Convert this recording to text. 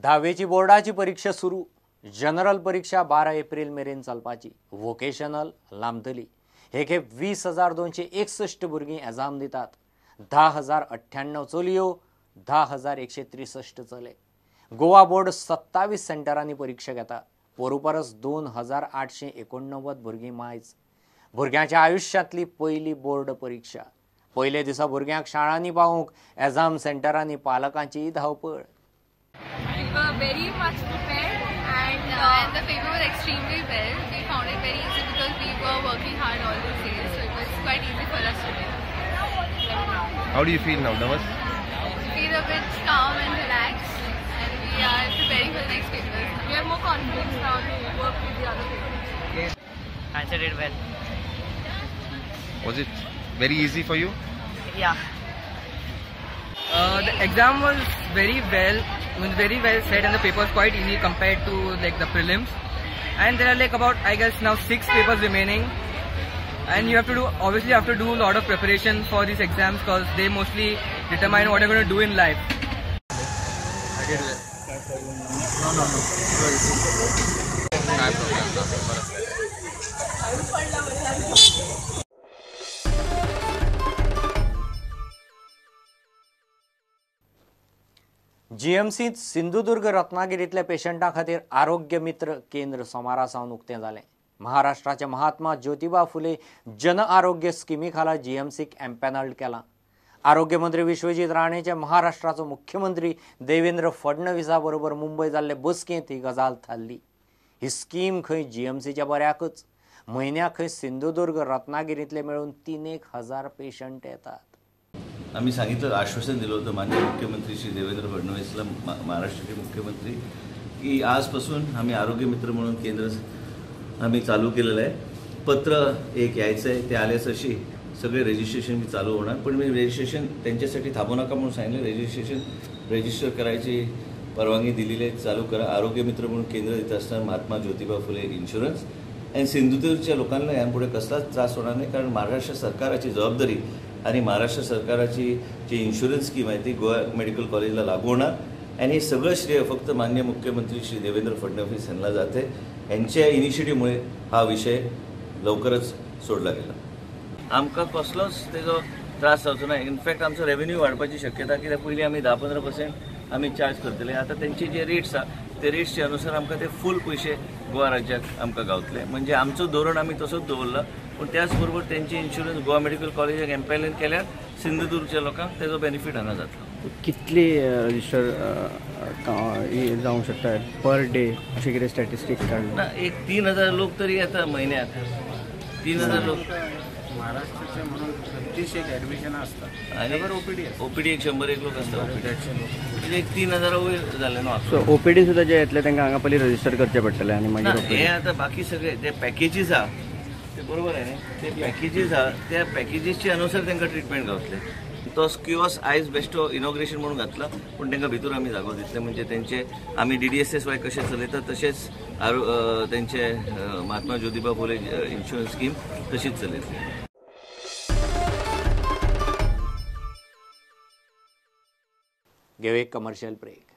10वीची बोर्डाची परीक्षा सुरू। जनरल परीक्षा 12 एप्रिल मेरेन चलपाची। वोकेशनल लांबतली। हे खेप 20,261 भुरगीं एग्जाम दितात। 10,098 चलयो, 10,163 चले। गोवा बोर्ड 27 सेंटरांनी परीक्षा घेता। पोरुपरस 2,889 भुरगीं मायज। भुरग्याच्या आयुष्यातली पहिली बोर्ड परीक्षा। पहिले दिसा भुरग्यांक शाळांनी पावूंक एग्जाम सेंटरांनी पालकांची धावपळ। We were very much prepared and the paper was extremely well. We found it very easy because we were working hard all these days, so it was quite easy for us to do. How do you feel now? Nervous? We feel a bit calm and relaxed, and we are preparing for the next papers. We have more confidence now to work with the other papers. Answered it well. Was it very easy for you? Yeah. The exam was very well said, and the paper was quite easy compared to like the prelims. And there are like about, I guess, now 6 papers remaining, and you have to do a lot of preparation for these exams because they mostly determine what you're going to do in life. I did well. जीएमसीत Sindhudurg रत्नागिरीतल्या पेशंटां खातीर आरोग्य मित्र केंद्र सोमारा सावन उक्तें जालें। महाराष्ट्राच्या महात्मा ज्योतिबा फुले जन आरोग्य स्किमी खाला जीएमसीक एम्पॅनल्ड केलां। आरोग्य मंत्री विश्वजीत राणेचे महाराष्ट्राचो मुख्यमंत्री देवेंद्र फडणवीसा बरोबर मुंबय जाल्ले बसकेंत ही गजाल थारली। ही स्कीम खंय जीएमसीच्या बऱ्याकच। म्हयन्याक खंय सिंधुदुर्ग रत्नागिरीतले मेळून 3,000 पेशंट येतात। आम्ही सांगितलं, आश्वासन दिलं होतं माननीय मुख्यमंत्री श्री देवेंद्र फडणवीसला, महाराष्ट्राचे मुख्यमंत्री, की आजपासून आम्ही आरोग्य मित्र म्हणून केंद्र आम्ही चालू केलेलं आहे। पत्र एक यायचं आहे, ते आल्यास अशी सगळे रजिस्ट्रेशन मी चालू होणार। पण मी रजिस्ट्रेशन त्यांच्यासाठी थांबू नका म्हणून सांगितलं। रजिस्टर करायची परवानगी दिलेली आहे, चालू करा। आरोग्य मित्र म्हणून केंद्र देत असताना महात्मा ज्योतिबा फुले इन्शुरन्स आणि सिंधुदुर्गच्या लोकांना यापुढे कसलाच त्रास होणार नाही, कारण महाराष्ट्र सरकारची जबाबदारी आणि महाराष्ट्र सरकारची जी इन्शुरन्स स्कीम आहे ती गोवा मेडिकल कॉलेजला लागू होणार। आणि हे सगळं श्रेय फक्त माननीय मुख्यमंत्री श्री देवेंद्र फडणवीस यांना जाते। यांच्या इनिशिएटिव्हमुळे हा विषय लवकरच सोडला गेला। आमकां कसलोच तेजो त्रास जावचो ना। इनफॅक्ट आमचो रेव्हेन्यू वाडपाची शक्यता, कित्याक पयलीं आमी 10-15% आमी चार्ज करतले। आतां तेंचे जे रेट्स आसा ते रेट्सच्या अनुसार आमकां ते फूल पयशे गोवा राज्याक आमकां गावतले। म्हणजे आमचो धोरण आमी तसोच दवरला। पण त्याचबरोबर त्यांचे इन्शुरन्स गोवा मेडिकल कॉलेजाक एम्पॅनल केल्यार सिंधुदुर्गच्या लोकांक तेजो बेनिफीट हांगा जातलो। कितली रजिस्टर जावंक शकता पर डे, अशें कितें स्टॅटिस्टिक्स काडला? एक 3,000 लोक तरी येता म्हयन्याक। 3,000 लोक महाराष्ट्राचे म्हणून 36 ॲडमिशन असतात आणि ओपीडी 100 लोक असतात। म्हणजे एक 3,000 वयर जाले न्हू। सो ओपीडी सुद्धा जे येतले तांकां हांगा पयलीं रजिस्टर करचें पडटलें आणि मागीर हे आता बाकी सगळे जे पॅकेजीस आहा ते बरोबर आहे न्ही, ते पॅकेजीस आहा त्या पॅकेजीसच्या अनुसार तांकां ट्रिटमेंट गावतले। तो किओस्क आयज बेश्टो इनॉग्रेशन म्हणून घातला, पण तांकां भितर आमी जागो दितले। म्हणजे तेंचे आमी DDSS कशें चलयतात तशेंच तेंचे महात्मा ज्योतिबा फुले इन्शुरन्स स्कीम तशीच चलयतली। घेऊ एक कमर्शियल ब्रेक।